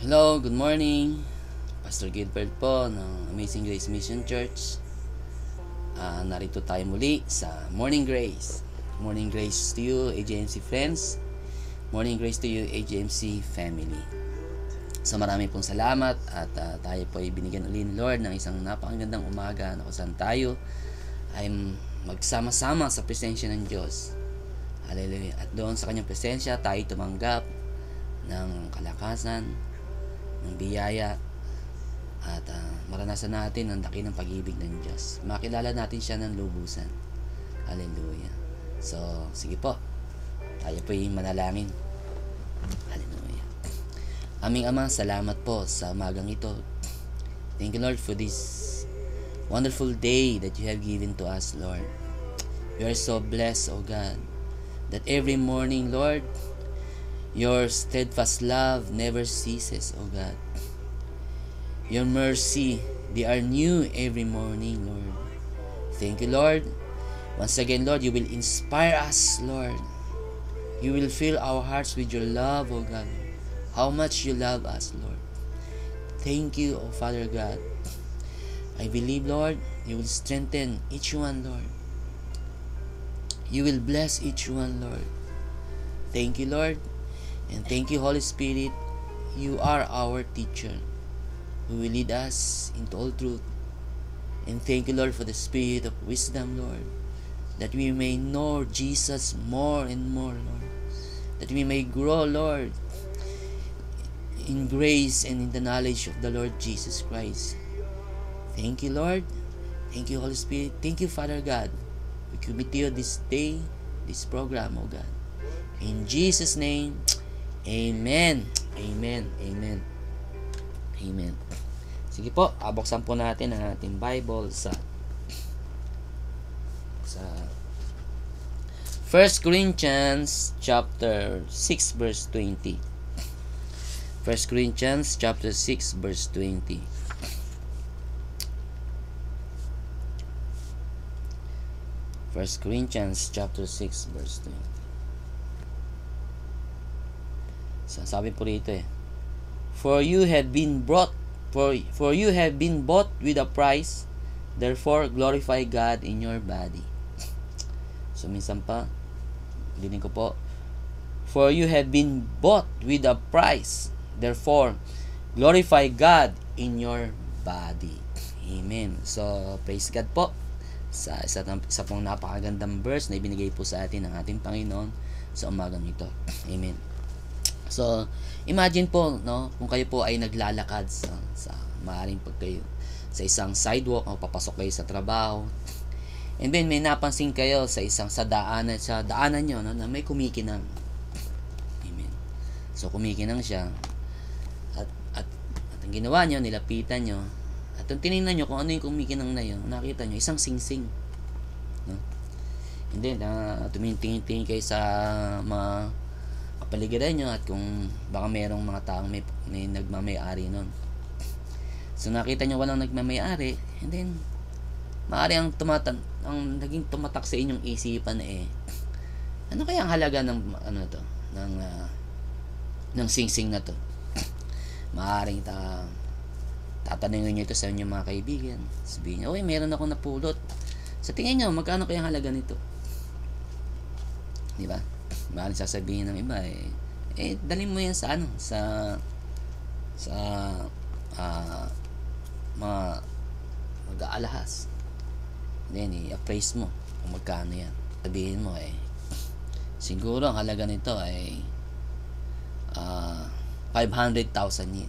Hello, good morning. Pastor Gilbert po ng Amazing Grace Mission Church. Narito tayo muli sa Morning Grace. Morning Grace to you, AJMC friends. Morning Grace to you, AJMC family. So marami pong salamat at tayo po ay binigyan ulit ni Lord ng isang napakagandang umaga na kung saan tayo ay magsama-sama sa presensya ng Diyos. Hallelujah. At doon sa kanyang presensya tayo tumanggap ng kalakasan, ng biyaya, at maranasan natin ang dakilang pag-ibig ng Diyos. Makilala natin siya ng lubusan. Hallelujah. So, sige po. Tayo po yung manalangin. Hallelujah. Aming Ama, salamat po sa umagang ito. Thank you, Lord, for this wonderful day that you have given to us, Lord. We are so blessed, O God, that every morning, Lord, your steadfast love never ceases, O God. Your mercy, they are new every morning, Lord. Thank you, Lord. Once again, Lord, you will inspire us, Lord. You will fill our hearts with your love, O God. How much you love us, Lord. Thank you, O Father God. I believe, Lord, you will strengthen each one, Lord. You will bless each one, Lord. Thank you, Lord. And thank you, Holy Spirit. You are our teacher who will lead us into all truth. And thank you, Lord, for the spirit of wisdom, Lord, that we may know Jesus more and more, Lord, that we may grow, Lord, in grace and in the knowledge of the Lord Jesus Christ. Thank you, Lord. Thank you, Holy Spirit. Thank you, Father God. We commit to you this day, this program, O God. In Jesus' name, Amen. Amen. Amen. Amen. Sige po, buksan po natin ang ating Bible sa 1 Corinthians chapter 6 verse 20. 1 Corinthians chapter 6 verse 20. First Corinthians chapter 6 verse 20. Sabi po rito for you have been bought with a price, therefore glorify God in your body. So minsan pa ulitin ko po, for you have been bought with a price, therefore glorify God in your body. Amen. So praise God po sa isa pong napakagandang verse na ibinigay po sa atin ng ating Panginoon sa umagang ito. Amen. So, imagine po, no, kung kayo po ay naglalakad sa maaring pag kayo sa isang sidewalk o papasok kayo sa trabaho. And then may napansin kayo sa daanan nyo, no, na may kumikinang. Amen. So, kumikinang siya. At ang ginawa nyo, nilapitan nyo. At kung tinignan nyo kung ano yung kumikinang na yun, nakita nyo, isang singsing. No? And then, tumitingin kayo sa mga kapaligiran nyo at kung baka mayroong mga taong may nagmamay-ari nun. So nakita nyo walang nagmamay-ari, and then maaari ang naging tumatak sa inyong isipan ano kaya ang halaga ng ng singsing na to? Maaring tatanungin nyo ito sa inyong mga kaibigan. Sabihin nyo, meron akong napulot. Sa tingin nyo, magkano kaya ang halaga nito? Di ba? Maaaring sasabihin ng iba dalhin mo yan sa mga mag-aalahas, then i-appraise mo kung magkano yan. Sabihin mo siguro ang halaga nito ay 500,000 yen.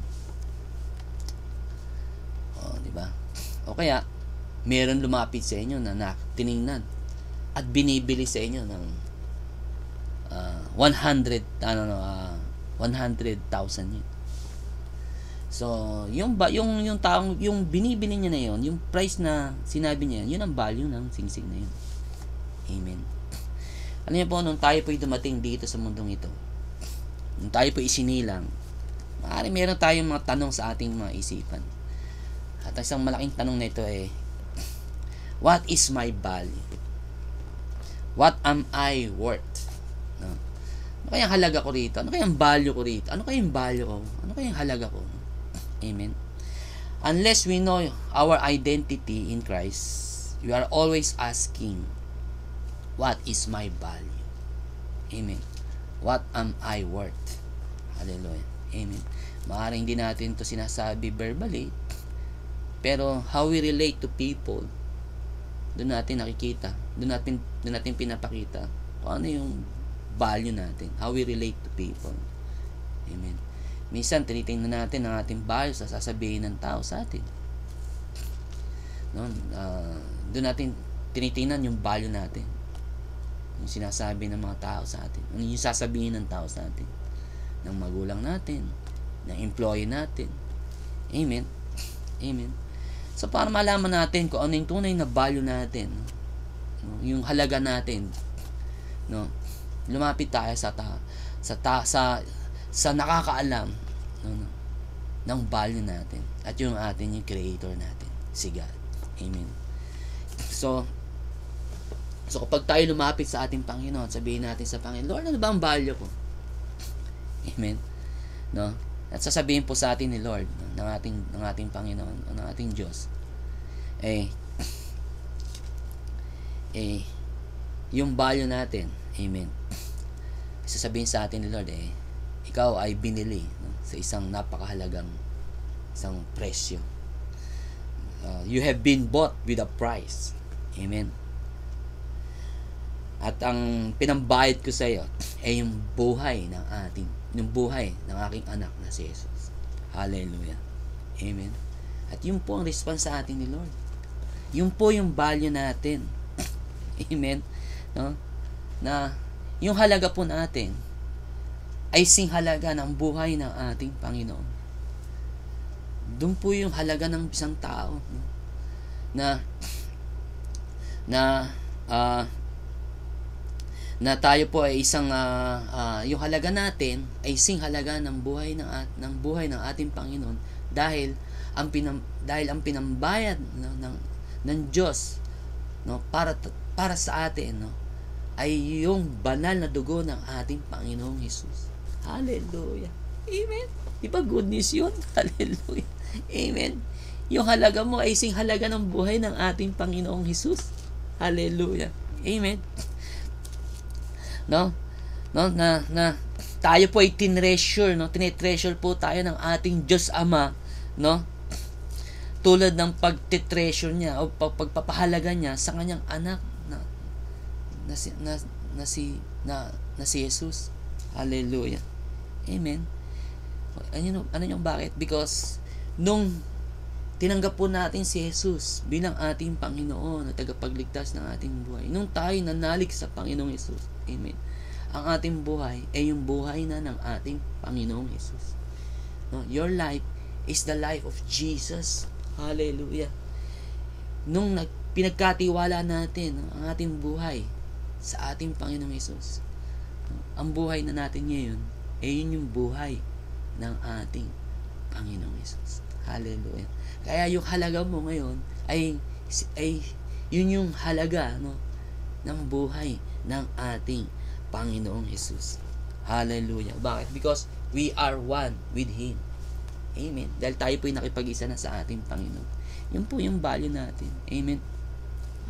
Di ba? O kaya meron lumapit sa inyo na tiningnan at binibili sa inyo ng 100,000 yen. So, yung taong yung binibili niya na yung price na sinabi niya, yun ang value ng singsing na yun. Amen. Alam niyo po, nung tayo po'y dumating dito sa mundong ito, nung tayo po'y isinilang, maaari meron tayong mga tanong sa ating mga isipan. At isang malaking tanong na ito what is my value? What am I worth? No? Ano kayang halaga ko rito? Ano kayang value ko rito? Ano kayang value ko? Ano kayang halaga ko? Amen. Unless we know our identity in Christ, we are always asking, what is my value? Amen. What am I worth? Hallelujah. Amen. Maaaring hindi natin to sinasabi verbally, pero how we relate to people, doon natin nakikita, doon natin pinapakita kung ano yung value natin, how we relate to people. Amen. Minsan tinitingnan natin ang ating value sa sasabihin ng tao sa atin. No? Doon natin tinitingnan yung value natin, yung sinasabi ng mga tao sa atin, yung sasabihin ng tao sa atin, ng magulang natin, ng employee natin. Amen. Amen. So para malaman natin kung ano yung tunay na value natin, no? Yung halaga natin, no? Lumapit tayo sa nakakaalam, no, ng value natin, at yung atin yung creator natin, si God. Amen. So kapag tayo lumapit sa ating Panginoon, sabihin natin sa Panginoon, Lord, ano ba ang value ko? Amen. No? At sasabihin po sa atin ni Lord, no, ng ating Panginoon, ng ating Diyos, yung value natin, amen, sasabihin sa atin ni Lord, ikaw ay binili, no, sa isang napakahalagang isang presyo. You have been bought with a price. Amen. At ang pinambayad ko sa iyo ay yung buhay ng aking anak na si Jesus. Hallelujah. Amen. At yun po ang response sa atin ni Lord. Yun po yung value natin. Amen. No? Na yung halaga po natin ay singhalaga ng buhay ng ating Panginoon. Doon po yung halaga ng isang tao, no? Na tayo po ay isang yung halaga natin ay singhalaga ng buhay ng ating Panginoon, dahil ang pinambayad, no, ng Diyos, no, para sa atin, no, ay yung banal na dugo ng ating Panginoong Hesus. Hallelujah. Amen. Di ba good news yun? Hallelujah. Amen. Yung halaga mo ay singhalaga ng buhay ng ating Panginoong Hesus. Hallelujah. Amen. No na tayo po ay tinreasure, no, tinetreasure po tayo ng ating Diyos Ama, no, tulad ng pagtitreasure niya o pagpapahalaga niya sa kanyang anak na si Jesus. Hallelujah. Amen. Ano yung bakit? Because nung tinanggap po natin si Jesus bilang ating Panginoon at tagapagligtas ng ating buhay, nung tayo nanalig sa Panginoong Jesus, amen, ang ating buhay ay yung buhay na ng ating Panginoong Jesus. No, your life is the life of Jesus. Hallelujah. Nung pinagkatiwala natin ang ating buhay sa ating Panginoong Jesus, ang buhay na natin ngayon ay yun yung buhay ng ating Panginoong Jesus. Hallelujah. Kaya yung halaga mo ngayon ay yun yung halaga, no, ng buhay ng ating Panginoong Jesus. Hallelujah. Bakit? Because we are one with Him. Amen. Dahil tayo po ay nakipag-isa na sa ating Panginoon. Yun po yung value natin. Amen.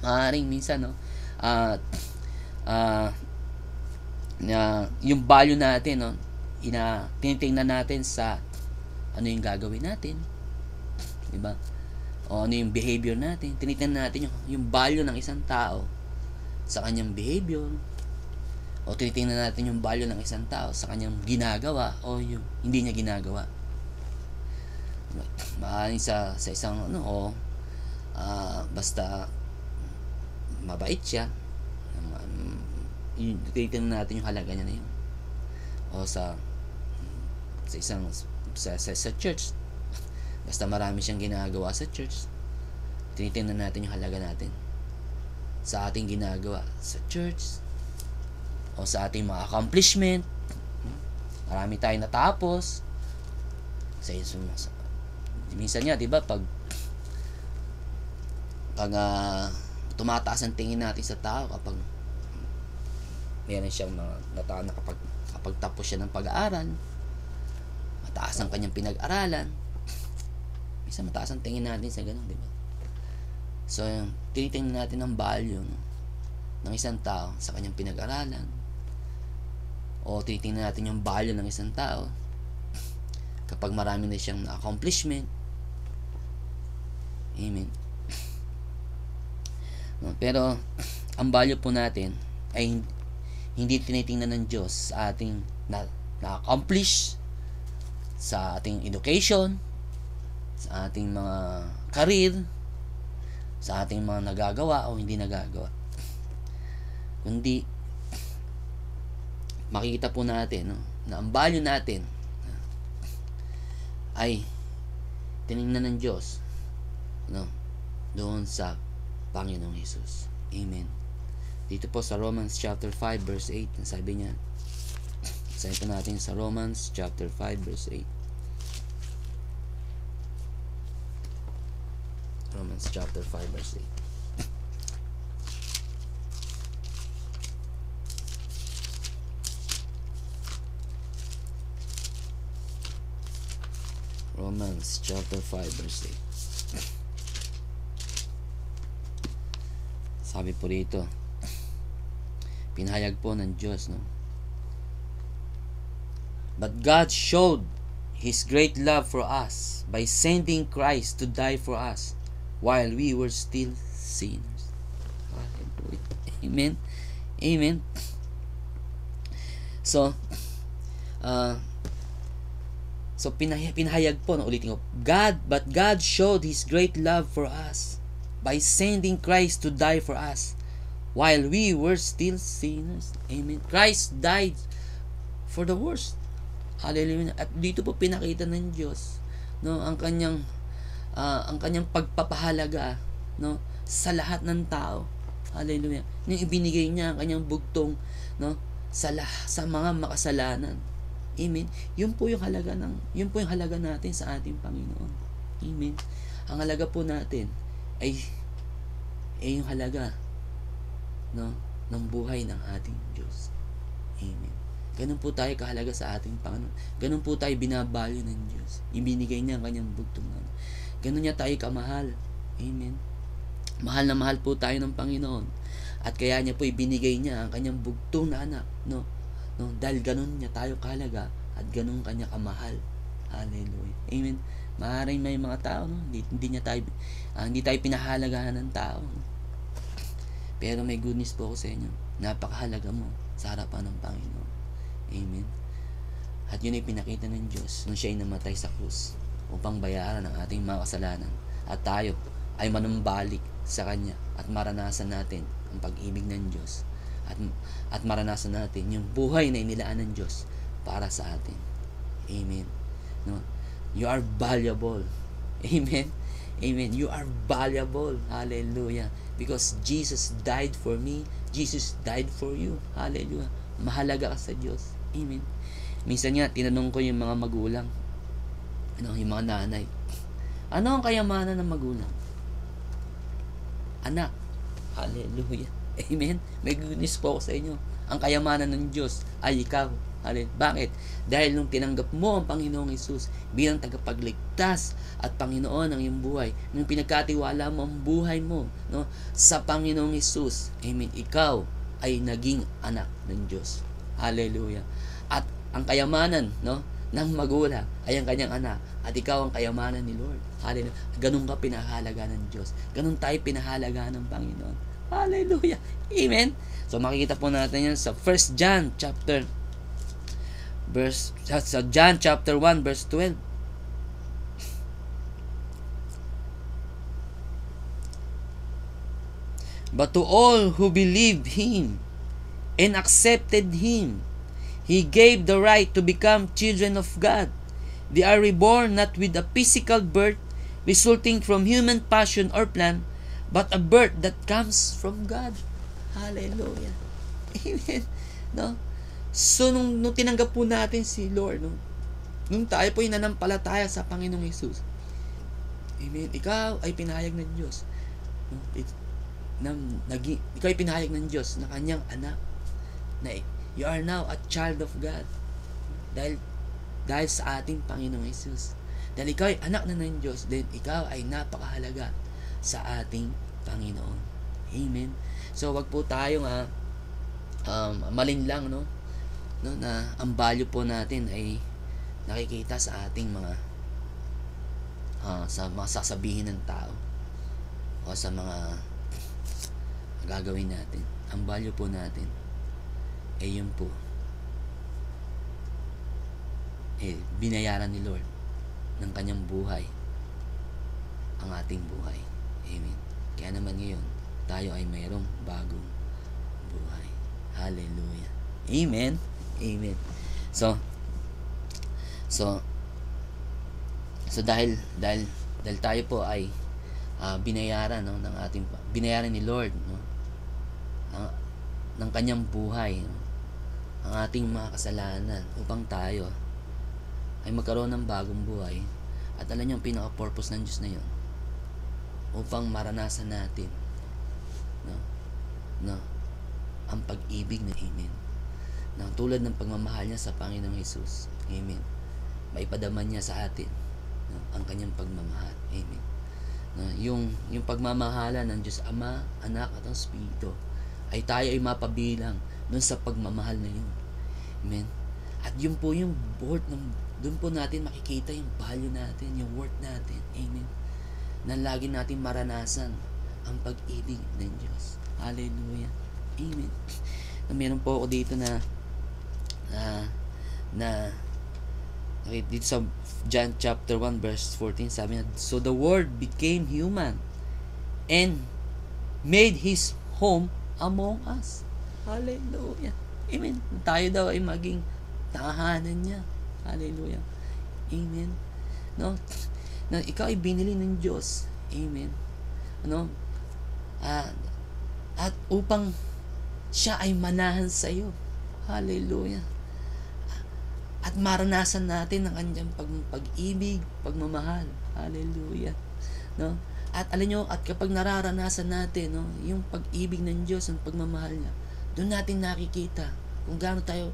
Maaaring minsan, no, yung value natin, no, tinitingnan natin sa ano yung gagawin natin, diba? O ano yung behavior natin. Tinitingnan natin yung value ng isang tao sa kanyang behavior, o tinitingnan natin yung value ng isang tao sa kanyang ginagawa o yung hindi niya ginagawa. Maaaring sa isang basta mabait siya, tinitingnan natin yung halaga niya na yun. O sa church, basta marami siyang ginagawa sa church, tinitingnan natin yung halaga natin sa ating ginagawa sa church o sa ating mga accomplishment. Marami tayong natapos minsan nga, diba, pag tumataas ang tingin natin sa tao kapag meron siyang nakapagtapos nakapagtapos siya ng pag-aaral, mataas ang kanyang pinag-aralan. Minsan mataas ang tingin natin sa ganun, di ba? So, tinitingnan natin ang value, no, ng isang tao sa kanyang pinag-aralan, o tinitingnan natin yung value ng isang tao kapag marami na siyang accomplishment. Amen. No, pero ang value po natin ay hindi tinitingnan ng Diyos sa ating na-accomplish, sa ating education, sa ating mga career, sa ating mga nagagawa o hindi nagagawa. Kundi makikita po natin, no, na ang value natin ay tiningnan ng Diyos, no, doon sa Panginoong Jesus. Amen. Dito po sa Romans chapter 5 verse 8, sabi niya, sabi po natin sa Romans chapter 5 verse 8. Romans chapter 5 verse 8. Romans chapter 5 verse 8. Sabi po rito, pinahayag po ng Diyos, no? But God showed His great love for us by sending Christ to die for us while we were still sinners. Hallelujah. Amen. Amen. So, pinahayag po, no, ulitin ko, but God showed His great love for us by sending Christ to die for us while we were still sinners. Amen. Christ died for the worst. Hallelujah. At dito po pinakita ng Diyos, no, ang kanyang pagpapahalaga, no, sa lahat ng tao. Hallelujah. Nung ibinigay niya ang kanyang bugtong, no, sa mga makasalanan. Amen. Yun po yung halaga natin sa ating Panginoon. Amen. Ang halaga po natin ay yung halaga, no, ng buhay ng ating Diyos. Amen. Ganun po tayo kahalaga sa ating Panginoon. Ganun po tayo binabalyo ng Diyos. Ibinigay niya ang kanyang bugtong. Ganun niya tayo kamahal. Amen. Mahal na mahal po tayo ng Panginoon. At kaya niya po ibinigay niya ang kanyang bugtong na anak. No? Dahil ganun niya tayo kahalaga at ganun kanya kamahal. Hallelujah. Amen. Maaaring may mga tao, no? Hindi tayo pinahalagahan ng tao. No? Pero may good news po ako sa inyo. Napakahalaga mo sa harapan ng Panginoon. Amen. At yun ay pinakita ng Diyos nung siya ay namatay sa krus upang bayaran ang ating mga kasalanan. At tayo ay manumbalik sa Kanya at maranasan natin ang pag-ibig ng Diyos. At maranasan natin yung buhay na inilaan ng Diyos para sa atin. Amen. No? You are valuable. Amen. Amen. You are valuable. Hallelujah. Because Jesus died for me. Jesus died for you. Hallelujah. Mahalaga ka sa Diyos. Amen. Minsan nga, tinanong ko yung mga magulang, yung mga nanay, ano ang kayamanan ng magulang? Anak. Hallelujah. Amen. May good news po ako sa inyo. Ang kayamanan ng Diyos ay ikaw. Bakit? Dahil nung tinanggap mo ang Panginoong Hesus bilang tagapagligtas at Panginoon ng iyong buhay, nung pinagkatiwala mo ang buhay mo, no, sa Panginoong Hesus, amen, ikaw ay naging anak ng Diyos. Hallelujah. At ang kayamanan, no, ng magulang ay ang kanyang anak, at ikaw ang kayamanan ni Lord. Hallelujah. Ganun ka pinahalaga ng Diyos. Ganun tayo pinahalaga ng Panginoon. Hallelujah. Amen. So makikita po natin yan sa 1 John chapter 1 verse 12. But to all who believed Him and accepted Him, He gave the right to become children of God. They are reborn not with a physical birth resulting from human passion or plan, but a birth that comes from God. Hallelujah. Amen. No? So, nung tinanggap po natin si Lord, nung tayo po inanampalataya sa Panginoong Hesus, amen, ikaw ay pinahayag ng Diyos. Ikaw ay pinahayag ng Diyos na kanyang anak, na You are now a child of God. Dahil sa ating Panginoong Jesus. Dahil ikaw ay anak na ng Diyos, then ikaw ay napakahalaga sa ating Panginoon. Amen. So wag po tayong malinlang, no, na ang value po natin ay nakikita sa ating sa mga sasabihin ng tao o sa mga gagawin natin. Ang value po natin ay yun po, binayaran ni Lord ng kanyang buhay ang ating buhay. Amen. Kaya naman ngayon tayo ay mayroong bagong buhay. Hallelujah. Amen. Amen. So dahil tayo po ay binayaran, no, binayaran ni Lord, no, ng kanyang buhay, no, ang ating mga kasalanan upang tayo ay magkaroon ng bagong buhay. At alam niyo ang pinaka-purpose ng Diyos na yun, upang maranasan natin, no, ang pag-ibig na Amen, na tulad ng pagmamahal niya sa Panginoong Jesus. Amen. Maipadaman niya sa atin, no, ang kanyang pagmamahal. Amen. No, yung pagmamahalan ng Diyos Ama, Anak at ang Espiritu ay tayo ay mapabilang dun sa pagmamahal na yun. Amen. At yun po yung worth doon po natin makikita yung value natin, yung worth natin. Amen. Na lagi natin maranasan ang pag-ibig ng Diyos. Hallelujah. Amen. Na meron po ako dito na dito sa John chapter 1 verse 14, sabi niya, so the Word became human and made His home among us. Hallelujah. Amen. Tayo daw ay maging tahanan niya. Hallelujah. Amen. No? Na ikaw ay binili ng Diyos. Amen. Ano? At upang siya ay manahan sa iyo. Hallelujah. At maranasan natin ang kanyang pag-ibig, pagmamahal. Hallelujah. No? At alam nyo, at kapag nararanasan natin, no, yung pag-ibig ng Diyos, ang pagmamahal niya, doon natin nakikita kung gaano tayo,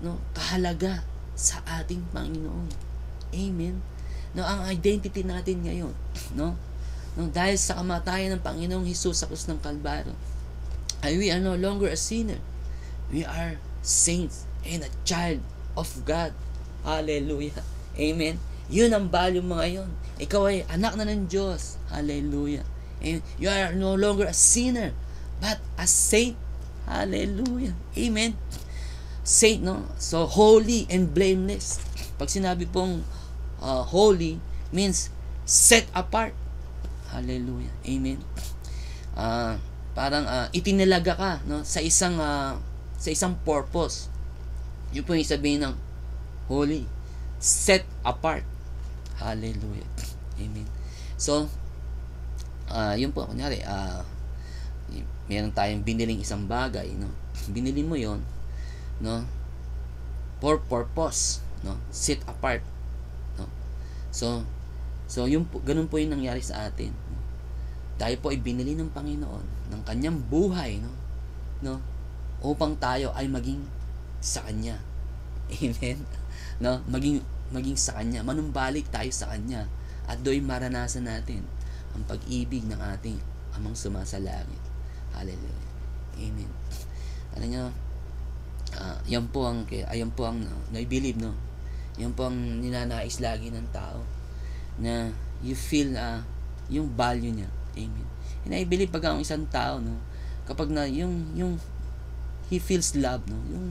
no, kahalaga sa ating Panginoon. Amen. No, ang identity natin ngayon, no, dahil sa kamatayan ng Panginoong Hesus sa krus ng Kalbaryo, ay we are no longer a sinner. We are saints and a child of God. Hallelujah. Amen. Yun ang value mo ngayon. Ikaw ay anak na ng Diyos. Hallelujah. And you are no longer a sinner, but a saint. Hallelujah. Amen. Saint, no? So, holy and blameless. Pag sinabi pong holy, means set apart. Hallelujah. Amen. Parang itinalaga ka, no, sa isang purpose. Yun po yung sabihin ng holy, set apart. Hallelujah. Amen. So, yun po, kunyari, meron tayong biniling isang bagay, no? Binili mo yon, no, for purpose, no, set apart, no. So yun po, ganun po yung nangyari sa atin, no? Tayo po ay binili ng Panginoon ng kanyang buhay, no, upang tayo ay maging sa kanya. Amen. No, maging sa kanya, manumbalik tayo sa kanya, at do'y maranasan natin ang pag-ibig ng ating Amang sumasalangit. Hallelujah. Amen. Alam niyo, yan po ang I-believe, no? Yan po ang ninanais lagi ng tao, na you feel yung value niya. Amen. And I believe pag ang isang tao, no, kapag na yung he feels love, no, yung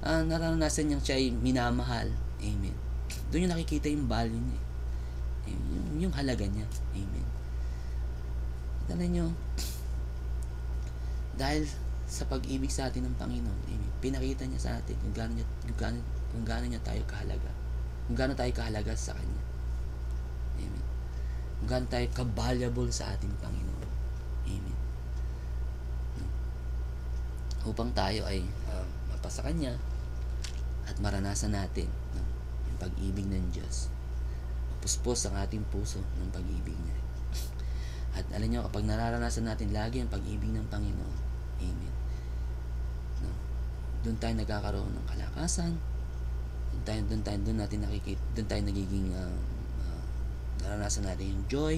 naranasan niyang siya ay minamahal. Amen. Doon yung nakikita yung value niya. Yung halaga niya. Amen. Alam niyo, dahil sa pag-ibig sa atin ng Panginoon, amen, pinakita niya sa atin kung gaano niya tayo kahalaga. Kung gaano tayo kahalaga sa Kanya. Amen. Kung gaano tayo ka-valuable sa ating Panginoon. Amen. Upang tayo ay mapasa Kanya at maranasan natin, no, yung pag-ibig ng Diyos. Puspos ang ating puso ng pag-ibig niya. At alam niyo, kapag nararanasan natin lagi ang pag-ibig ng Panginoon, amen, no, Doon tayo nagkakaroon ng kalakasan. Doon natin nakikita, doon tayo nagiging naranasan natin yung joy,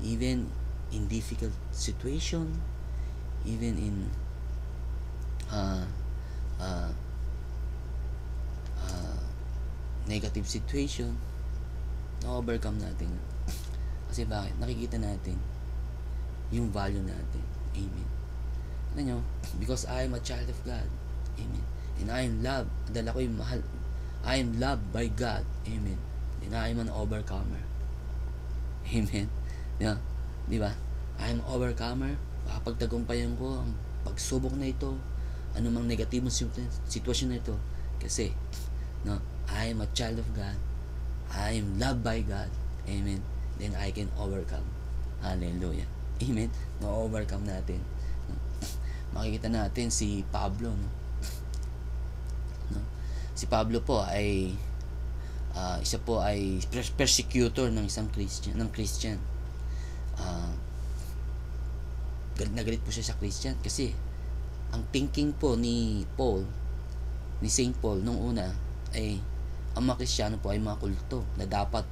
even in difficult situation, even in negative situation, na-overcome natin. Kasi bakit? Nakikita natin yung value natin. Amen. Ano nyo? Because I am a child of God. Amen. And I am loved. Dahil ako'y mahal. I am loved by God. Amen. And I am an overcomer. Amen. Yeah. Di ba? I am an overcomer. Makapagtagumpayan ko ang pagsubok na ito, anumang negatibong sitwasyon na ito. Kasi, no, I am a child of God. I am loved by God. Amen. Then I can overcome. Hallelujah. Amen. Na-overcome natin. No? Makikita natin si Pablo. No? Si Pablo po ay isa po ay persecutor ng isang Christian, galit po siya sa Christian kasi ang thinking po ni Saint Paul nung una ay ang mga Kristiyano po ay mga kulto na dapat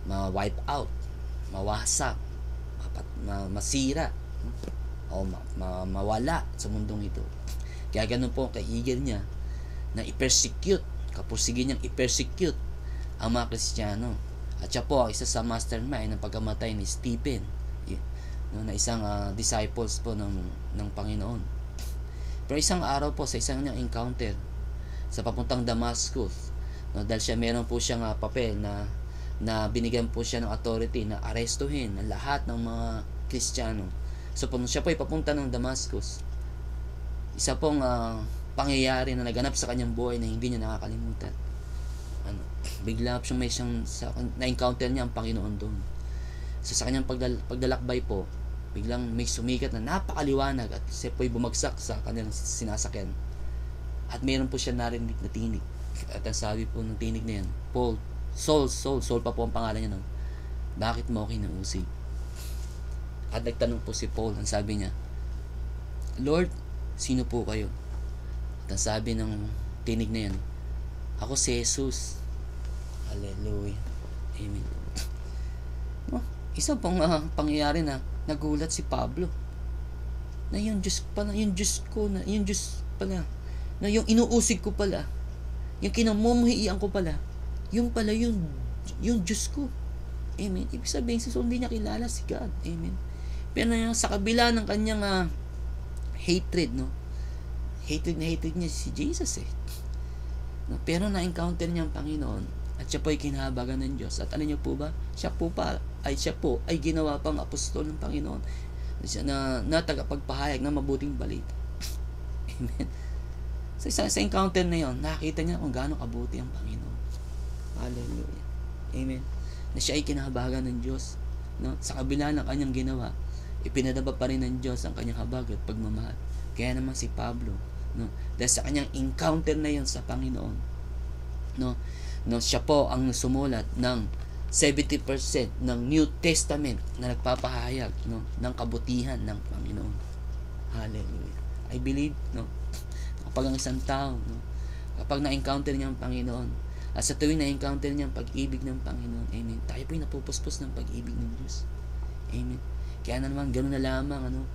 ma-wipe out, mawasak, masira o mawala sa mundong ito. Kaya ganun po kaigil niya na i-persecute, kapusigi niyang i-persecute ang mga Kristiyano. At siya po isa sa mastermind ng pagkamatay ni Stephen, na isang disciples po ng Panginoon. Pero isang araw po, sa isang niyang encounter sa papuntang Damascus, dahil siya meron po siyang papel na binigyan po siya ng authority na arestuhin ang lahat ng mga Kristiyano. So siya po ay papunta ng Damascus, isa pong pangyayari na naganap sa kanyang buhay na hindi niya nakakalimutan. Bigla siyang na-encounter niya ang Panginoon doon. So sa kanyang paglalakbay po, biglang may sumikat na napakaliwanag at siya po'y bumagsak sa kanyang sinasakyan. At mayroon po siya narinig na tinig. At ang sabi po ng tinig na yan, Paul, Saul pa po ang pangalan niya nun. Bakit mo ako kinausig? At nagtanong po si Paul, ang sabi niya, Lord, sino po kayo? At ang sabi ng tinig na yan, ako si Jesus. Hallelujah. Amen. Isa pong pangyayari na nagulat si Pablo na yung Diyos pala, na yung inuusig ko pala, yung kinamumuhian ko pala, yung pala yung Diyos ko. Amen. Ibig sabihin, si Saul hindi niya kilala si God. Amen. Pero sa kabila ng kanyang hatred, no? Hatred niya si Jesus no? Pero na-encounter niya ang Panginoon at siya po ay kinahabagan ng Diyos. At alam niyo po ba, siya po ay ginawa pang apostol ng Panginoon. Siya na tagapagpahayag ng mabuting balita. Amen. Sa encounter na yon, nakita niya kung gaano kabuti ang Panginoon. Hallelujah. Amen. Na siya ay kinahabagan ng Diyos. No? Sa kabila ng kanyang ginawa, ipinadaba pa rin ng Diyos ang kanyang habag at pagmamahal. Kaya naman si Pablo, no? Dahil sa kanyang encounter na yon sa Panginoon, no, siya po ang sumulat ng 70% ng New Testament na nagpapahayag, no, ng kabutihan ng Panginoon. Hallelujah. I believe, no, kapag ang isang tao, no, kapag na-encounter niya ang Panginoon, at sa tuwing na-encounter niya ang pag-ibig ng Panginoon, amen, tayo po'y napupuspos ng pag-ibig ng Diyos. Amen. Kaya naman, gano'n na lamang,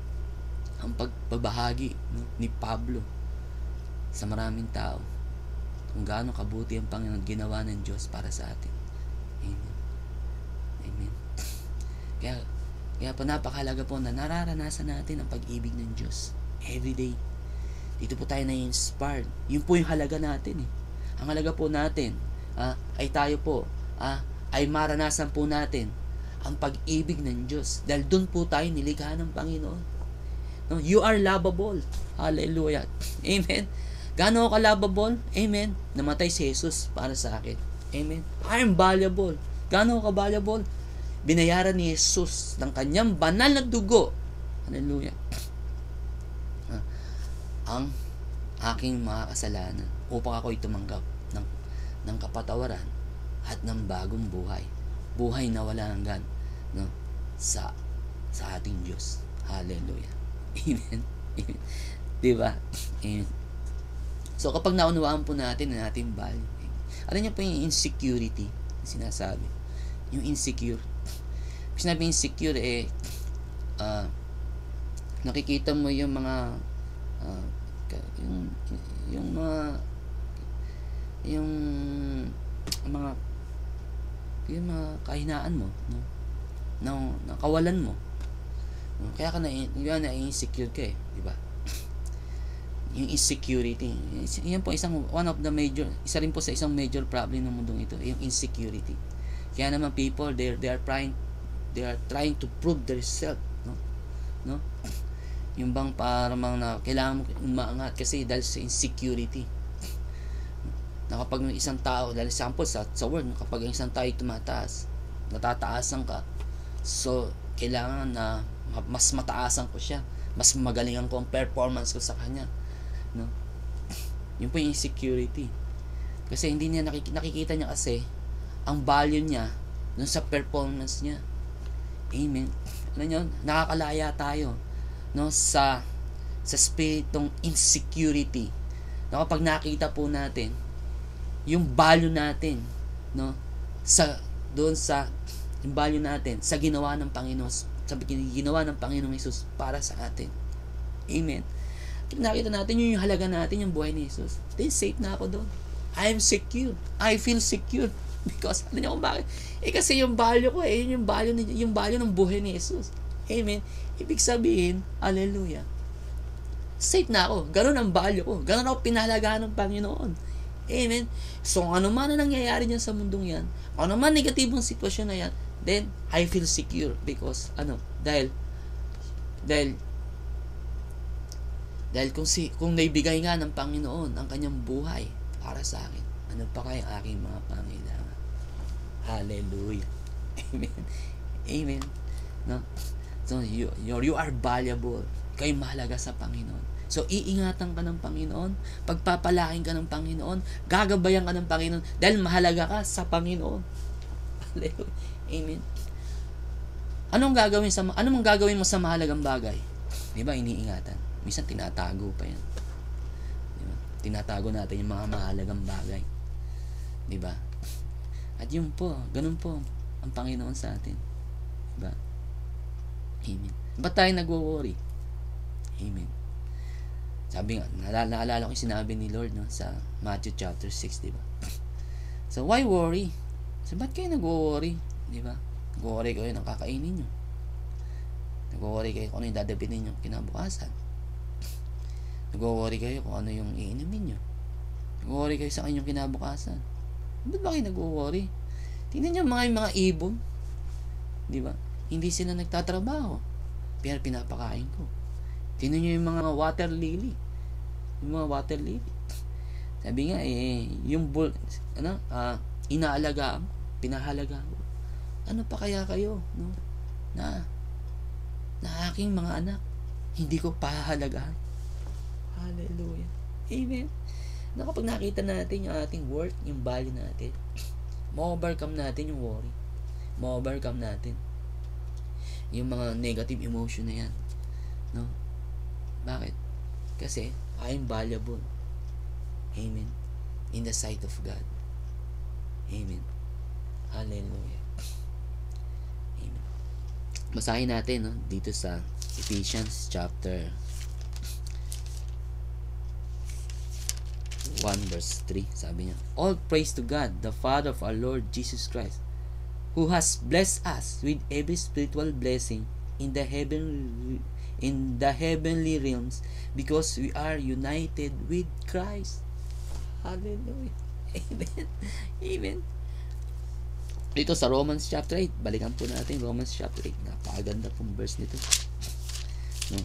ang pagbabahagi, no, ni Pablo sa maraming tao kung gaano kabuti ang Panginoon ginawa ng Diyos para sa atin. Amen. Amen. Kaya po napakahalaga po na nararanasan natin ang pag-ibig ng Diyos every day. Dito po tayo na-inspired. Yun po yung halaga natin. Ang halaga po natin ay tayo po ay maranasan po natin ang pag-ibig ng Diyos. Dahil doon po tayo nilikha ng Panginoon. No? You are lovable. Hallelujah. Amen. Gaano ka lovable? Amen. Namatay si Jesus para sa akin. Amen. I am valuable. Gaano ka valuable? Binayaran ni Jesus ng kanyang banal na dugo. Hallelujah. Ang aking mga kasalanan upang ako'y tumanggap ng kapatawaran at ng bagong buhay. Buhay na wala hanggan, no, sa ating Diyos. Hallelujah. Amen. Amen. Diba? Amen. So, kapag naunawaan po natin na natin value, ano niyo po yung insecurity sinasabi? Yung insecure. Kasi sinabi insecure, nakikita mo yung mga, yung mga kahinaan mo, no? Kawalan mo. No? Kaya ka na-insecure ka di ba? Yung insecurity. Yan po isa rin po sa isang major problem ng mundong ito, yung insecurity. Kaya naman people, they are trying to prove themselves, no? Yung bang parang na kailangan mo umaangat kasi dahil sa insecurity. Na kapag ng isang tao, dahil sample sa world, kapag ang isang tao ay tumataas, natataasan ka, so kailangan na mas mataasan ko siya, mas magalingan ko ang performance ko sa kanya, no? Yun po yung insecurity. Kasi hindi niya nakikita niya kasi ang value niya dun sa performance niya. Amen. Ano yun? Nakakalaya tayo, no, sa spiritong insecurity. Na kapag nakita po natin yung value natin, no, yung value natin sa ginawa ng Panginoon, sa ginawa ng Panginoong Hesus para sa atin. Amen. Nakita natin yung halaga natin, yung buhay ni Jesus. Then safe na ako doon. I am secure. I feel secure. Because, alam niyo kung bakit? Kasi yung value ko, yung value ng buhay ni Jesus. Amen. Ibig sabihin, hallelujah, safe na ako. Ganun ang value ko. Ganun ako pinahalagaan ng Panginoon. Amen. So, ano man na nangyayari niyan sa mundong yan, ano man negatibong sitwasyon na yan, then, I feel secure. Because, dahil kung naibigay nga ng Panginoon ang kanyang buhay para sa akin, ano pa kaya aking mga pangailangan? Hallelujah. Amen. Amen. No? So, you are valuable. Kayo mahalaga sa Panginoon. So, iingatan ka ng Panginoon, pagpapalain ka ng Panginoon, gagabayan ka ng Panginoon, dahil mahalaga ka sa Panginoon. Hallelujah. Amen. Anong gagawin mo sa mahalagang bagay? Diba, iniingatan. Minsan, tinatago pa yan. Diba? Tinatago natin yung mga mahalagang bagay. Diba? At yun po, ganun po ang Panginoon sa atin. Diba? Amen. Ba't tayo nagwo-worry? Amen. Sabi nga, naalala ko yung sinabi ni Lord, no, sa Matthew chapter 6, diba? So, why worry? So, ba't kayo nagwo-worry? Diba? Nagwo-worry kayo ng kakainin nyo. Nagwo-worry kayo kung ano yung dadabitin nyo kinabukasan. Nagwo-worry kayo kung ano yung iinumin nyo. Nagwo-worry kayo sa kanyang kinabukasan. Ba't ba kayo nagwo-worry? Tingnan nyo mga ibon. Diba? Hindi sila nagtatrabaho. Pero pinapakain ko. Tingnan nyo yung mga water lily. Yung mga water lily. Sabi nga, inaalagaan, pinahalagaan ko. Ano pa kaya kayo, no? Na aking mga anak, hindi ko pahalagaan. Hallelujah. Amen. Na kapag nakita natin yung ating worth, yung value natin, ma-overcome natin yung worry. Ma-overcome natin yung mga negative emotion na yan. No? Bakit? Kasi, I am valuable. Amen. In the sight of God. Amen. Hallelujah. Amen. Basahin natin, no, dito sa Ephesians chapter 1 verse 3. Sabi niya, all praise to God, the Father of our Lord Jesus Christ, who has blessed us with every spiritual blessing in the heavenly realms, because we are united with Christ. Hallelujah. Amen. Amen. Dito sa Romans chapter 8, balikan po natin Romans chapter 8. Napakaganda pong verse nito. No?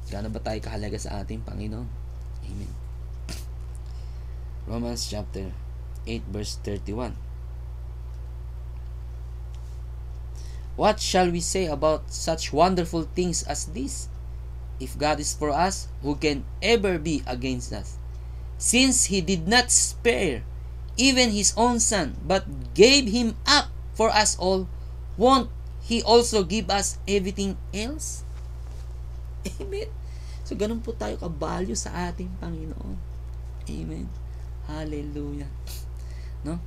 Gaano ba tayo kahalaga sa ating Panginoon? Amen. Romans chapter 8 verse 31. What shall we say about such wonderful things as this? If God is for us, who can ever be against us? Since He did not spare even His own Son, but gave Him up for us all, won't He also give us everything else? Amen. So, ganun po tayo kabalyo sa ating Panginoon. Amen. Hallelujah. No?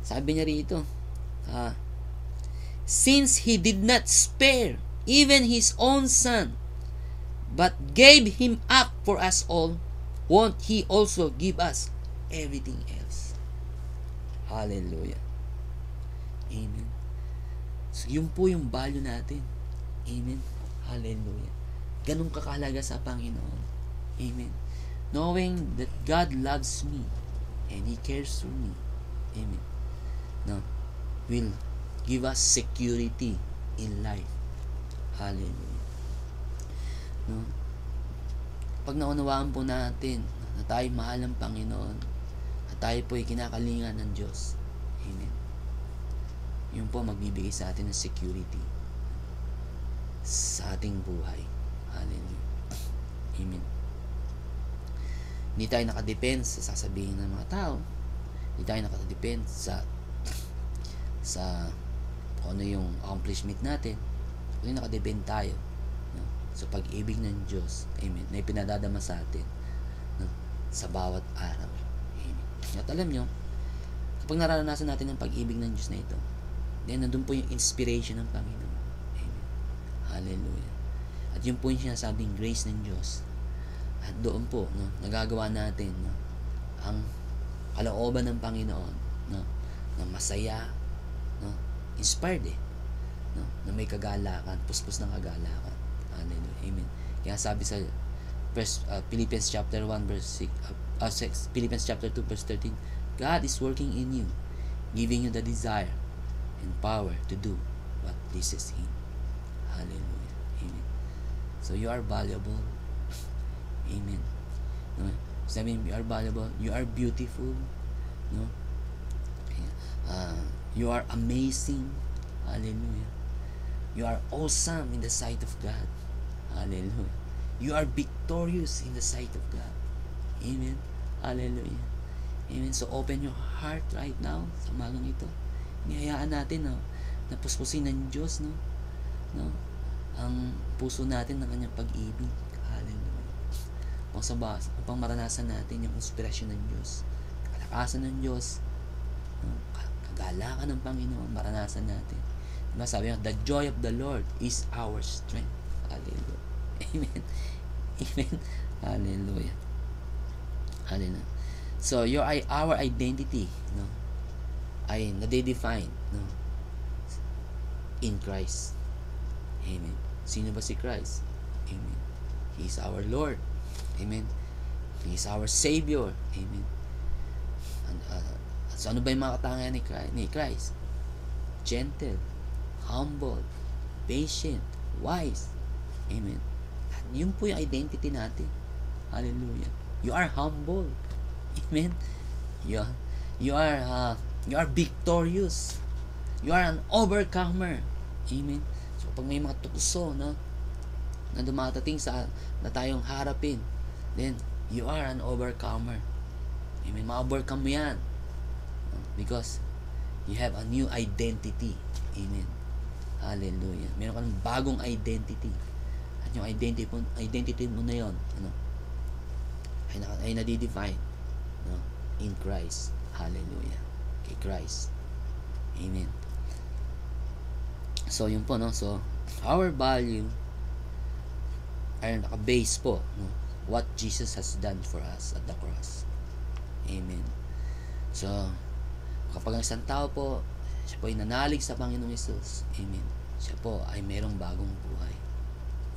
Sabi niya rito, since He did not spare even His own Son, but gave Him up for us all, won't He also give us everything else? Hallelujah. Amen. So, yun po yung value natin. Amen. Hallelujah. Ganun kakahalaga sa Panginoon. Amen. Knowing that God loves me and He cares for me. Amen. No, will give us security in life. Hallelujah. No? Pag naunawaan po natin na tayo mahal ng Panginoon at tayo po ay kinakalingan ng Diyos. Amen. Yun po magbibigay sa atin ng security sa ating buhay. Hallelujah. Amen. Hindi tayo nakadepend sa sasabihin ng mga tao. Hindi tayo nakadepend sa kung ano yung accomplishment natin. Hindi nakadepend tayo, no? Sa pag-ibig ng Diyos. Amen. Na ipinadadama sa atin, no? Sa bawat araw. Amen. At alam nyo, kapag naranasan natin ang pag-ibig ng Diyos na ito, then nandun po yung inspiration ng Panginoon. Amen. Hallelujah. At yun po yung sinasabing grace ng Diyos. At doon po, no, nagagawa natin, no, ang kalooban ng Panginoon, no, na masaya, no, inspired no, na may kagalakan, puspos ng kagalakan. Hallelujah. Amen. Kaya sabi sa Philippians chapter 1 verse 6, Philippians chapter 2 verse 13, God is working in you, giving you the desire and power to do what pleases Him. Hallelujah. Amen. So you are valuable. Amen. No? Sabi, you are valuable, you are beautiful, no? You are amazing. Hallelujah. You are awesome in the sight of God. Hallelujah. You are victorious in the sight of God. Amen. Hallelujah. Amen. So open your heart right now sa umagang ito. Nihayaan natin, no, na puspusin ng Diyos, no, ang puso natin ng kanyang pag-ibig. Hallelujah. Upang maranasan natin yung inspirasyon ng Diyos, kalakasan ng Diyos, no, kagalakan ng Panginoon, maranasan natin. Diba sabi nga, the joy of the Lord is our strength. Hallelujah. Amen. Amen. Hallelujah. Hallelujah. So, our identity, no, ay nade-define, no, in Christ. Amen. Sino ba si Christ? Amen. He is our Lord. Amen. He is our Savior. Amen. So ano ba yung mga katangian ni Christ? Gentle, humble, patient, wise. Amen. At yun po yung identity natin. Hallelujah. You are humble. Amen. You are victorious. You are an overcomer. Amen. So pag may mga tukso, no, na dumatating na tayong harapin, then you are an overcomer. Amen. Ma-overcome mo yan. Because you have a new identity. Amen. Hallelujah. Meron ka ng bagong identity. At yung identity mo na yun, ano, ay nadidefine, no, in Christ. Hallelujah. Kay Christ. Amen. So, yun po, no. So, our value ay naka-base po, no, what Jesus has done for us at the cross. Amen. So, kapag ang isang tao po, siya po ay nanalig sa Panginoong Hesus, amen, siya po ay merong bagong buhay.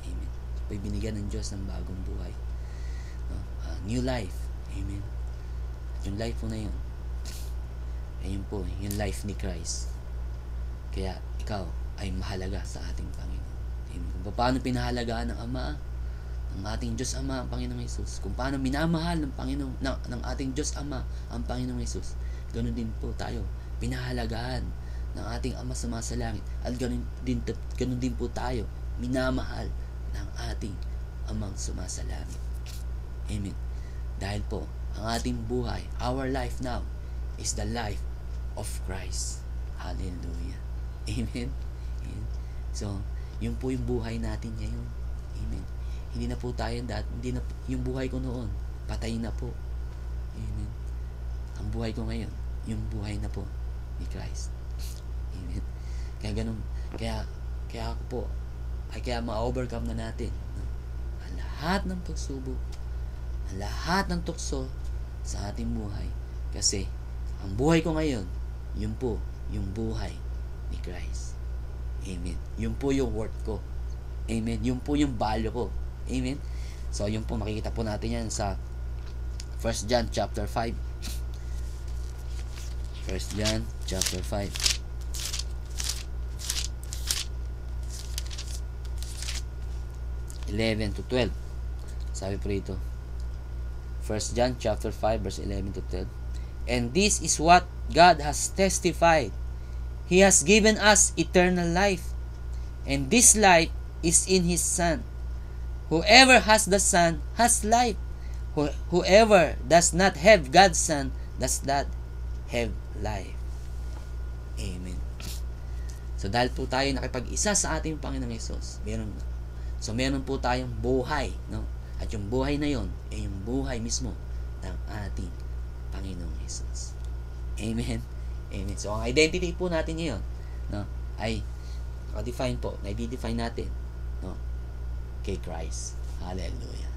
Amen. Siya po ay binigyan ng Diyos ng bagong buhay. No? New life. Amen. At yung life po na yun, ayun po, yung life ni Christ. Kaya, ikaw ay mahalaga sa ating Panginoon. Amen. Kung paano pinahalagaan ng Ama, ng ating Diyos Ama, ang Panginoong Hesus, kung paano minamahal ng Panginoon, ng ating Diyos Ama, ang Panginoong Hesus, ganoon din po tayo pinahalagaan ng ating Ama sa langit, at ganoon din po tayo minamahal ng ating Amang sumasalangit. Amen. Dahil po ang ating buhay, our life now is the life of Christ. Hallelujah. Amen. Amen. So, yun po yung buhay natin ngayon. Amen. Hindi na po tayo hindi na yung buhay ko noon, patay na po. Amen. Ang buhay ko ngayon, yung buhay na po ni Christ. Amen. Kaya ganun, kaya ako po, kaya ma-overcome na natin, no? Ang lahat ng pagsubok, ang lahat ng tukso sa ating buhay. Kasi, ang buhay ko ngayon, yun po, yung buhay ni Christ. Amen. Yun po yung worth ko. Amen. Yun po yung value ko. Amen. So, yun po, makikita po natin yan sa 1 John chapter 5. 1 John chapter 5. 11 to 12. Sabi po rito, 1 John chapter 5 verse 11 to 12. And this is what God has testified. He has given us eternal life, and this life is in His Son. Whoever has the Son has life. Whoever does not have God's Son does not have life. Amen. So dahil po tayo nakipag-isa sa ating Panginoong Hesus, meron po tayong buhay, no? At yung buhay na yon ay yung buhay mismo ng ating Panginoong Hesus. Amen. Amen. So ang identity po natin ngayon, no, ay define po, na-define natin, no, kay Christ. Hallelujah.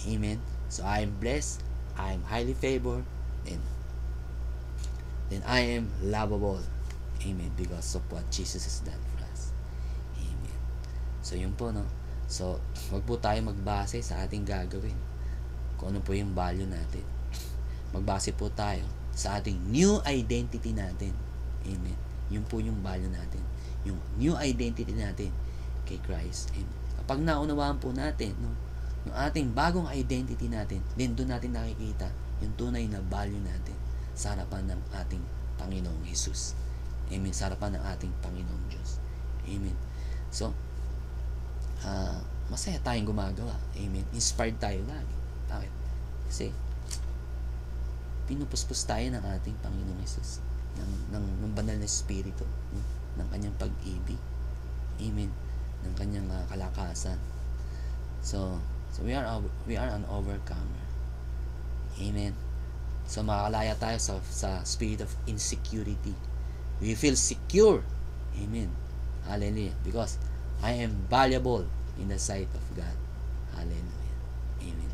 Amen. So I am blessed, I am highly favored, then I am lovable. Amen. Because of what Jesus has done for us. Amen. So yun po, no. So, wag po tayo magbase sa ating gagawin. Kung ano po yung value natin. Magbase po tayo sa ating new identity natin. Amen. Yun po yung value natin. Yung new identity natin kay Christ. Amen. Kapag naunawaan po natin, no, yung ating bagong identity natin, then doon natin nakikita yung tunay na value natin sa harapan ng ating Panginoong Hesus. Amen. Sa harapan ng ating Panginoong Diyos. Amen. So, masaya tayong gumagawa. Amen. Inspired tayo lagi. Bakit? Kasi pinupuspos tayo ng ating Panginoong Hesus, ng banal na Espiritu, ng kanyang pag-ibig. Amen. Ng kanyang kalakasan. So we are an overcomer. Amen. So makakalaya tayo sa spirit of insecurity. We feel secure. Amen. Hallelujah. Because I am valuable in the sight of God. Hallelujah. Amen.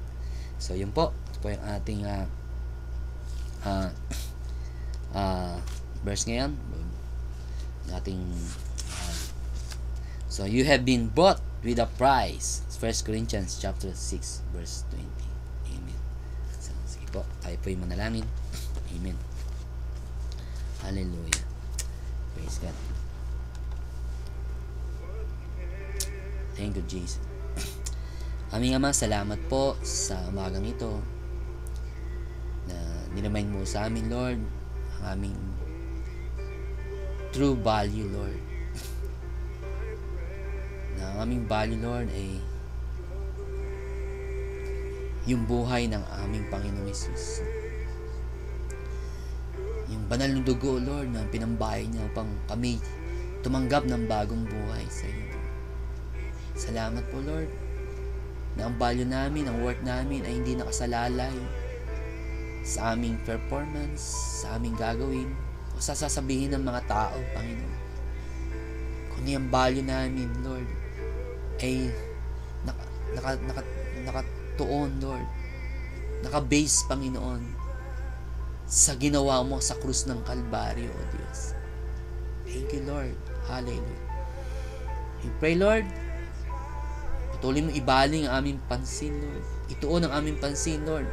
So, yun po. Ito po yung ating verse ngayon. So, you have been bought with a price. 1 Corinthians chapter 6 verse 20. Amen. So, sige po. Tayo po yung manalangin. Amen. Hallelujah. Praise God. Thank you, Jesus. Aming Ama, salamat po sa umagang ito na niremind mo sa amin, Lord, ang aming true value, Lord. Na ang aming value, Lord, ay yung buhay ng aming Panginoong Hesus. Yung banal na dugo, Lord, na pinambayad niya upang kami tumanggap ng bagong buhay sa iyo. Salamat po, Lord, na ang value namin, ang worth namin ay hindi nakasalalay sa aming performance, sa aming gagawin, o sa sasabihin ng mga tao, Panginoon. Kundi ang value namin, Lord, ay nakatuon, Lord, nakabase, Panginoon, sa ginawa mo sa krus ng Kalbaryo, O Diyos. Thank you, Lord. Hallelujah. We pray, Lord, patuloy mo ibaling ang aming pansin, Lord. Ituon ang aming pansin, Lord,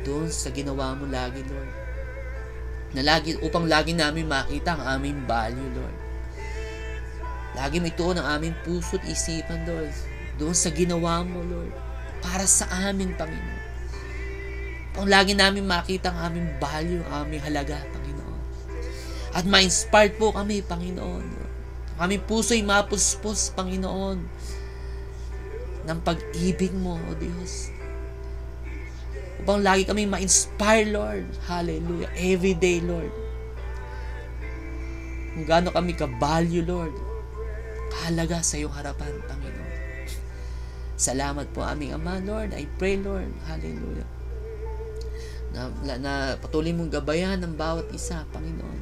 doon sa ginawa mo lagi, Lord. Upang lagi namin makita ang aming value, Lord. Lagi mo ituon ang aming puso at isipan, Lord, doon sa ginawa mo, Lord, para sa amin, Panginoon. Upang lagi namin makita ang aming value, ang aming halaga, Panginoon. At ma-inspired po kami, Panginoon. Ang aming puso'y mapuspos, Panginoon, ng pag-ibig mo, O Diyos. Upang lagi kami ma-inspire, Lord. Hallelujah. Every day, Lord. Kung gaano kami ka-value, Lord. Kahalaga sa iyong harapan, Panginoon. Salamat po aming Ama, Lord. I pray, Lord, hallelujah, na patuloy mong gabayan ng bawat isa, Panginoon.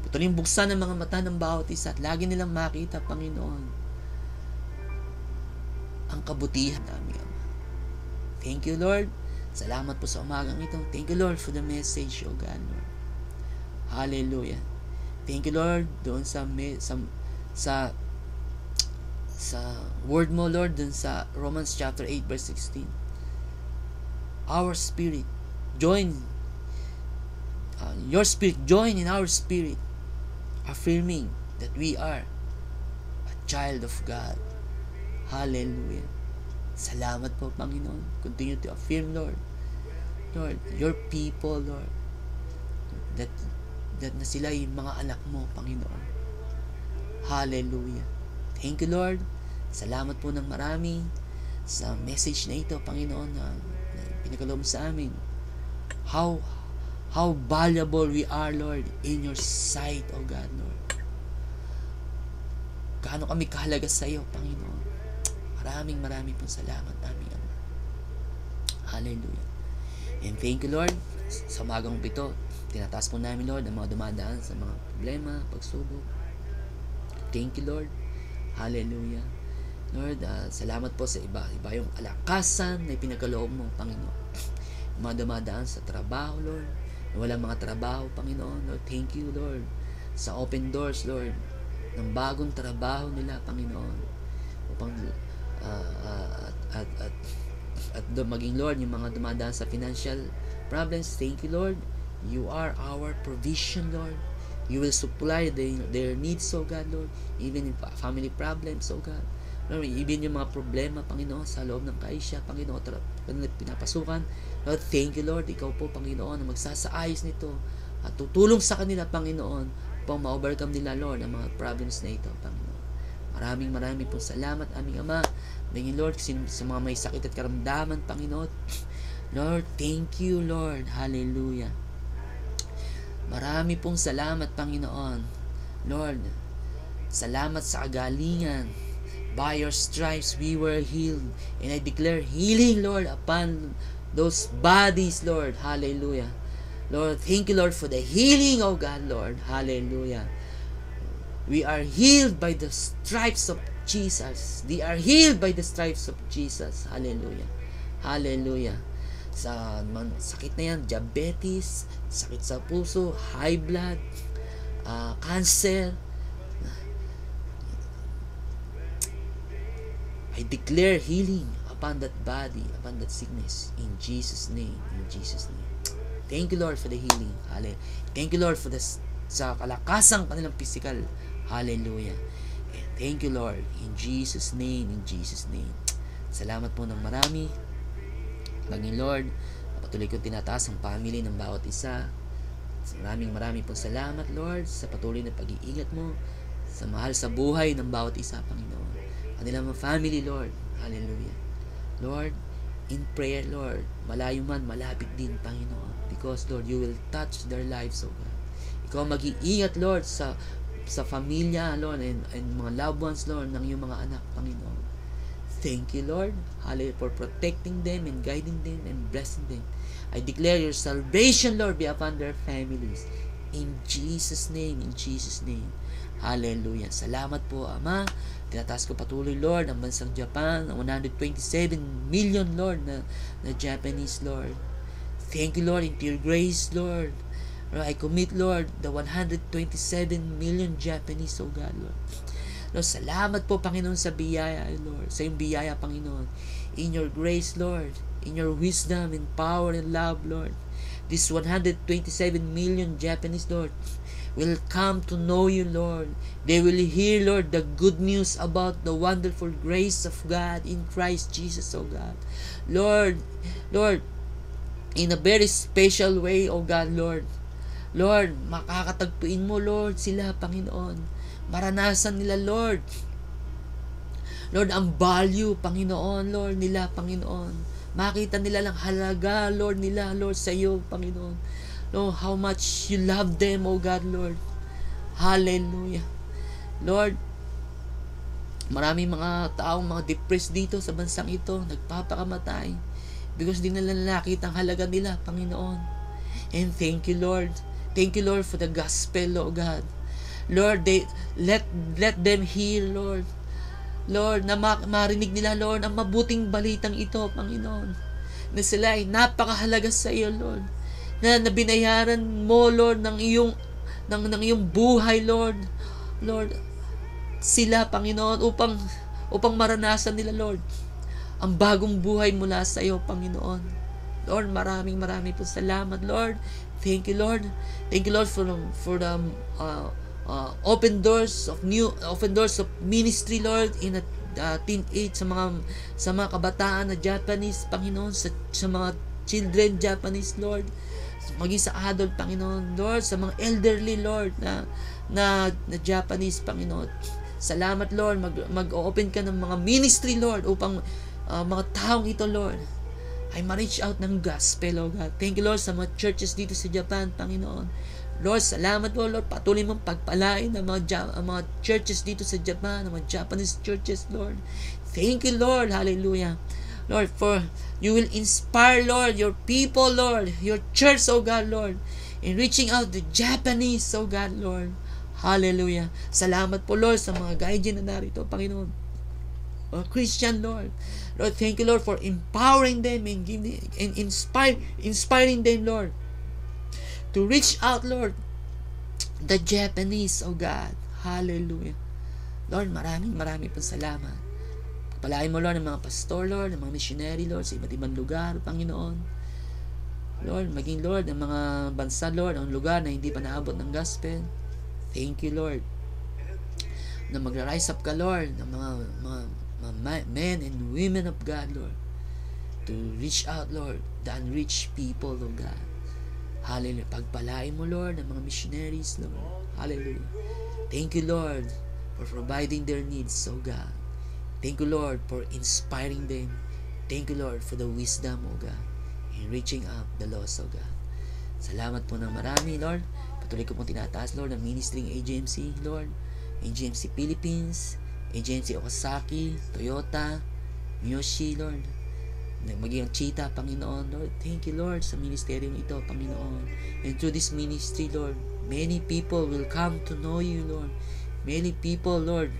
Patuloy mong buksan ang mga mata ng bawat isa at lagi nilang makita, Panginoon, ang kabutihan namin, Ama. Thank you, Lord. Salamat po sa umagang ito. Thank you, Lord, for the message, O God, Lord. Hallelujah. Thank you, Lord, doon sa word mo, Lord, dun sa Romans chapter 8 verse 16. Our spirit join, your spirit join in our spirit, affirming that we are a child of God. Hallelujah. Salamat po, Panginoon. Continue to affirm, Lord, your people, Lord, that na sila yung mga anak mo, Panginoon. Hallelujah. Thank you, Lord. Salamat po ng marami sa message na ito, Panginoon, na pinagkaloob sa amin. How valuable we are, Lord, in your sight, O God, Lord. Gaano kami kahalaga sa iyo, Panginoon. Maraming pong salamat namin, Ama. Hallelujah. And thank you, Lord, sa umagang ito. Tinataas po namin, Lord, ang mga dumadaan sa mga problema, pagsubok. Thank you, Lord. Hallelujah. Lord, salamat po sa iba yung alakasan na ipinagkaloob mo, Panginoon. Mga dumadaan sa trabaho, Lord, na walang mga trabaho, Panginoon. Lord, thank you, Lord, sa open doors, Lord, ng bagong trabaho nila, Panginoon. Upang at maging, Lord, yung mga dumadaan sa financial problems, thank you, Lord. You are our provision, Lord. You will supply their needs, O God, Lord. Even in family problems, O God. Lord, even yung mga problema, Panginoon, sa loob ng kaisya, Panginoon, pinapasukan. Lord, thank you, Lord. Ikaw po, Panginoon, na magsasaayos nito at tutulong sa kanila, Panginoon, upang ma-overcome nila, Lord, ang mga problems na ito, Panginoon. Maraming pong salamat, aming Ama. Dahil, Lord, sa mga may sakit at karamdaman, Panginoon, Lord, thank you, Lord. Hallelujah. Marami pong salamat, Panginoon. Lord, salamat sa kagalingan. By your stripes we were healed. And I declare healing, Lord, upon those bodies, Lord. Hallelujah. Lord, thank you, Lord, for the healing, oh God, Lord. Hallelujah. We are healed by the stripes of Jesus. They are healed by the stripes of Jesus. Hallelujah. Hallelujah. Sa sakit na yan, diabetes, sakit sa puso, high blood, cancer. I declare healing upon that body, upon that sickness, in Jesus' name, in Jesus' name. Thank you, Lord, for the healing. Hallelujah. Thank you, Lord, for sa kalakasang kanilang physical. Hallelujah. And thank you, Lord, in Jesus' name, in Jesus' name. Salamat po ng marami. Panginoon Lord, patuloy kong tinataas ang family ng bawat isa. Maraming pong salamat, Lord, sa patuloy na pag-iingat mo sa mahal sa buhay ng bawat isa, Panginoon. Kanilang mga family, Lord. Hallelujah. Lord, in prayer, Lord, malayo man, malapit din, Panginoon. Because, Lord, you will touch their lives, O God. Ikaw mag-iingat, Lord, sa familia, Lord, and mga loved ones, Lord, ng iyong mga anak, Panginoon. Thank you, Lord. Hallelujah, for protecting them and guiding them and blessing them. I declare your salvation, Lord, be upon their families. In Jesus' name, in Jesus' name. Hallelujah. Salamat po, Ama. Tinataas ko patuloy, Lord, ang bansang Japan, ang 127 million, Lord, na Japanese, Lord. Thank you, Lord, into your grace, Lord. I commit, Lord, the 127 million Japanese, oh God, Lord. Lord, salamat po, Panginoon, sa biyaya, Lord. Sa iyong biyaya, Panginoon. In your grace, Lord. In your wisdom and power and love, Lord. This 127 million Japanese, Lord, will come to know you, Lord. They will hear, Lord, the good news about the wonderful grace of God in Christ Jesus, oh God. Lord, in a very special way, oh God, Lord. Lord, makakatagpuin mo, Lord, sila, Panginoon. Maranasan nila, Lord. Lord, ang value, Panginoon, Lord, nila, Panginoon. Makita nila lang halaga, Lord, nila, Lord, sa iyo, Panginoon. Lord, how much you love them, oh God, Lord. Hallelujah. Lord, Maraming mga taong mga depressed dito sa bansang ito, nagpapakamatay because di nila nakita ang halaga nila, Panginoon. And thank you, Lord. Thank you, Lord, for the gospel, Lord God. Lord, let them hear, Lord. Lord, na marinig nila, Lord, ang mabuting balitang ito, Panginoon. Na sila ay napakahalaga sa iyo, Lord. Na binayaran mo, Lord, ng iyong buhay, Lord. Lord, sila, Panginoon, upang maranasan nila, Lord, ang bagong buhay mula sa iyo, Panginoon. Lord, maraming po salamat, Lord. Thank you, Lord. Thank you, Lord, for the open doors of ministry, Lord, in a teenage, sa mga kabataan na Japanese, Panginoon, sa mga children Japanese, Lord, maging sa adult, Panginoon, Lord, sa mga elderly, Lord, na Japanese, Panginoon. Salamat, Lord, mag-open ka ng mga ministry, Lord, upang mga taong ito, Lord, ay ma-reach out ng gospel, oh God. Thank you, Lord, sa mga churches dito sa Japan, Panginoon. Lord, salamat po, Lord, patuloy mong pagpalain ang mga churches dito sa Japan, ang mga Japanese churches, Lord. Thank you, Lord, hallelujah. Lord, for you will inspire, Lord, your people, Lord, your church, oh God, Lord, in reaching out the Japanese, oh God, Lord. Hallelujah. Salamat po, Lord, sa mga gaijin na narito, Panginoon. Christian, Lord. Lord, thank you, Lord, for empowering them and inspiring them, Lord, to reach out, Lord, the Japanese, oh God. Hallelujah. Lord, maraming po salamat. Palain mo, Lord, ng mga pastor, Lord, ng mga missionary, Lord, sa iba't ibang lugar, Panginoon. Lord, maging, Lord, ng mga bansa, Lord, ang lugar na hindi pa naabot ng gospel. Thank you, Lord, na magra-rise up ka, Lord, ng mga men and women of God, Lord, to reach out, Lord, the unreached people, oh God. Hallelujah. Pagpalain mo, Lord, ng mga missionaries, Lord. Hallelujah. Thank you, Lord, for providing their needs, oh God. Thank you, Lord, for inspiring them. Thank you, Lord, for the wisdom, oh God, in reaching out the lost, oh God. Salamat po ng marami, Lord. Patuloy ko pong tinataas, Lord, ang ministering agency, Lord. AGMC Philippines, AGMC Okazaki, Toyota, Miyoshi, Lord. Maging Cheetah, Panginoon, Lord. Thank you, Lord, sa ministeryong ito, Panginoon. And through this ministry, Lord, many people will come to know you, Lord. Many people, Lord,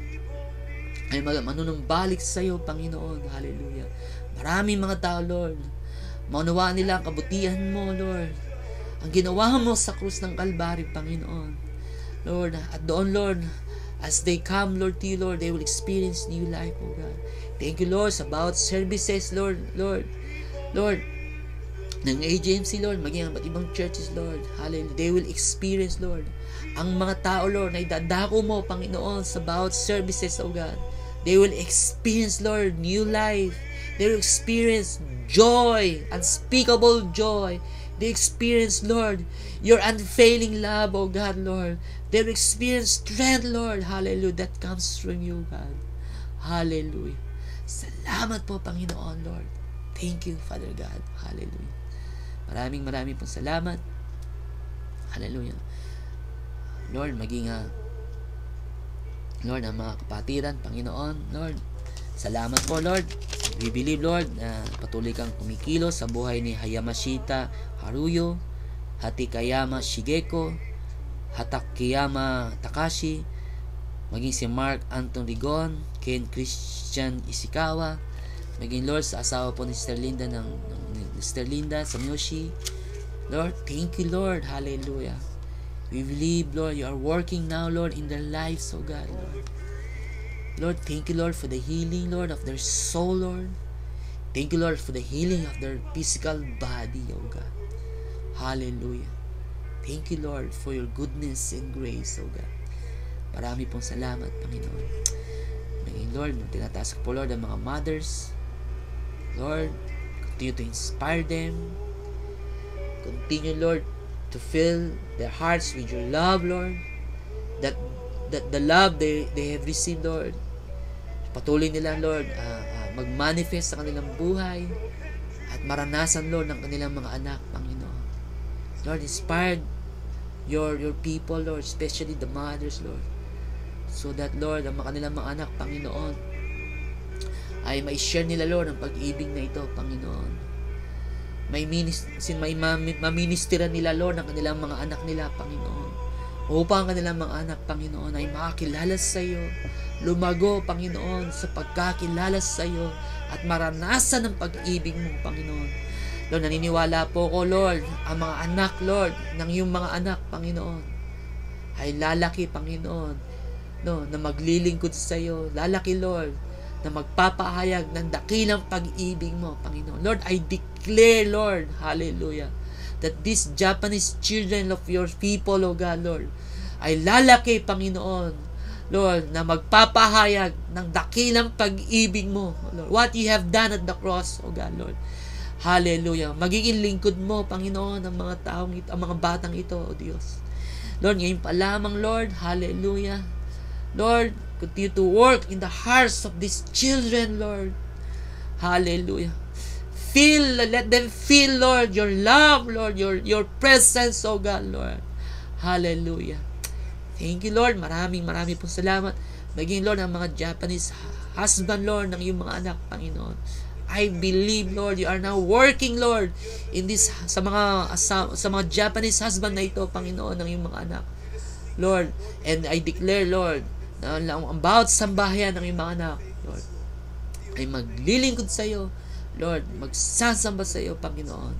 ay manunumbalik sa iyo, Panginoon. Hallelujah. Maraming mga tao, Lord, maunawaan nila ang kabutihan mo, Lord. Ang ginawa mo sa krus ng Kalbaryo, Panginoon. Lord, at doon, Lord, as they come, Lord, to you, Lord, they will experience new life, oh God. Thank you, Lord, about services, Lord, ng AGMC, Lord, maging ang ibang churches, Lord. Hallelujah. They will experience, Lord, ang mga tao, Lord, na idadako mo, Panginoon, sa bawat services, oh God. They will experience, Lord, new life. They will experience joy, unspeakable joy. They experience, Lord, your unfailing love, oh God, Lord. They will experience strength, Lord. Hallelujah. That comes from you, God. Hallelujah. Salamat po, Panginoon, Lord. Thank you, Father God. Hallelujah. Maraming pong salamat. Hallelujah. Lord, maging Lord, ang mga kapatiran, Panginoon, Lord, salamat po, Lord. We believe, Lord, na patuloy kang kumikilos sa buhay ni Hayamashita Haruyo, Hatikayama Shigeko, Hatakeyama Takashi, maging si Mark Anton Rigon, Ken Christian Ishikawa, maging, Lord, sa asawa po ni Sister Linda Sister Linda sa Miyoshi. Lord, thank you, Lord. Hallelujah. We believe, Lord, you are working now, Lord, in their lives, oh God, Lord. Lord, thank you, Lord, for the healing, Lord, of their soul, Lord. Thank you, Lord, for the healing of their physical body, oh God. Hallelujah. Thank you, Lord, for your goodness and grace, oh God. Marami pong salamat, Panginoon. Maging, Lord, tinataas ko po, Lord, ang mga mothers. Lord, continue to inspire them. Continue, Lord, to fill their hearts with your love, Lord. That the love they have received, Lord, patuloy nila, Lord, mag-manifest sa kanilang buhay at maranasan, Lord, ng kanilang mga anak, Panginoon. Lord, inspired your people, Lord, especially the mothers, Lord, so that, Lord, ang kanilang mga anak, Panginoon, ay mai-share nila, Lord, ang pag-ibig na ito, Panginoon. Maministeran nila, Lord, ang kanilang mga anak nila, Panginoon. Upang ang kanilang mga anak, Panginoon, ay makakilala sa iyo, lumago, Panginoon, sa pagkakilala sa iyo, at maranasan ang pag-ibig mo, Panginoon. Lord, naniniwala po ko, Lord, ang mga anak, Lord, ng iyong mga anak, Panginoon, ay lalaki, Panginoon, no, na maglilingkod sa iyo. Lalaki, Lord, na magpapahayag ng dakilang pag-ibig mo, Panginoon. Lord, I declare, Lord, hallelujah, that these Japanese children of your people, O God, Lord, ay lalaki, Panginoon, Lord, na magpapahayag ng dakilang pag-ibig mo, Lord. What you have done at the cross, O God, Lord. Hallelujah. Magiging lingkod mo, Panginoon, ang mga taong ito, ang mga batang ito, O Diyos. Lord, ngayon pa lamang, Lord, hallelujah. Lord, continue to work in the hearts of these children, Lord. Hallelujah. Let them feel, Lord, your love, Lord, your presence, O God, Lord. Hallelujah. Thank you, Lord. Maraming po salamat. Maging, Lord, ang mga Japanese husband, Lord, ng iyong mga anak, Panginoon. I believe, Lord, you are now working, Lord, in this sa mga Japanese husband na ito, Panginoon, ng iyong mga anak, Lord. And I declare, Lord, na ang bawat sambahayan ng iyong mga anak, Lord, ay maglilingkod sa iyo, Lord, magsasamba sa iyo, Panginoon,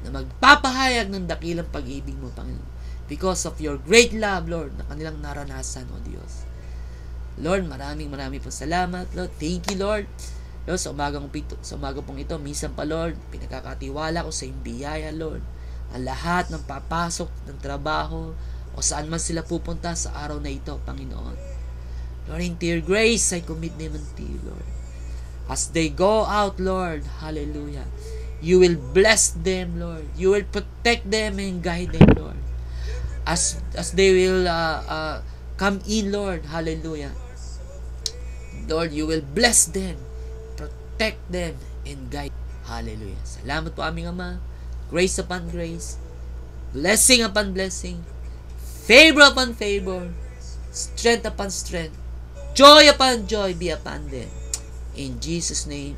na magpapahayag ng dakilang pag-ibig mo, Panginoon, because of your great love, Lord, na kanilang naranasan, O Diyos. Lord, maraming po salamat, Lord. Thank you, Lord. Lord, sa umaga pong ito, minsan pa, Lord, pinagkakatiwala ko sa iyong biyaya, Lord, ang lahat ng papasok ng trabaho o saan man sila pupunta sa araw na ito, Panginoon. Lord, into your grace, I commit them unto you, Lord. As they go out, Lord, hallelujah, you will bless them, Lord. You will protect them and guide them, Lord. As they will come in, Lord, hallelujah, Lord, you will bless them, protect them, and guide. Hallelujah. Salamat po, aming Ama. Grace upon grace, blessing upon blessing, favor upon favor, strength upon strength, joy upon joy be upon them. In Jesus' name,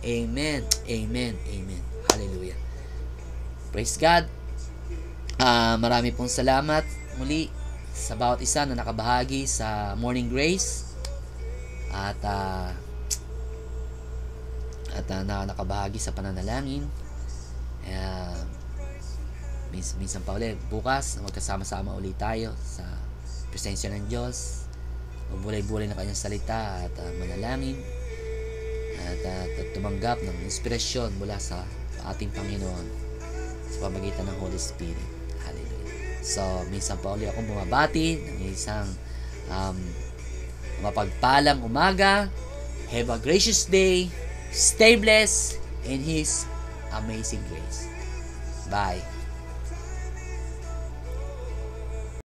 amen, amen, amen. Hallelujah. Praise God. Marami pong salamat muli sa bawat isa na nakabahagi sa Morning Grace at nakabahagi sa pananalangin. Minsan pa ulit bukas magkasama-sama ulit tayo sa presensya ng Diyos, magbulay-bulay na kanyang salita at manalangin at tumanggap ng inspirasyon mula sa ating Panginoon sa pamagitan ng Holy Spirit. So, minsan pa ulit akong bumabati ng isang mapagpalang umaga. Have a gracious day. Stay blessed in His amazing grace. Bye.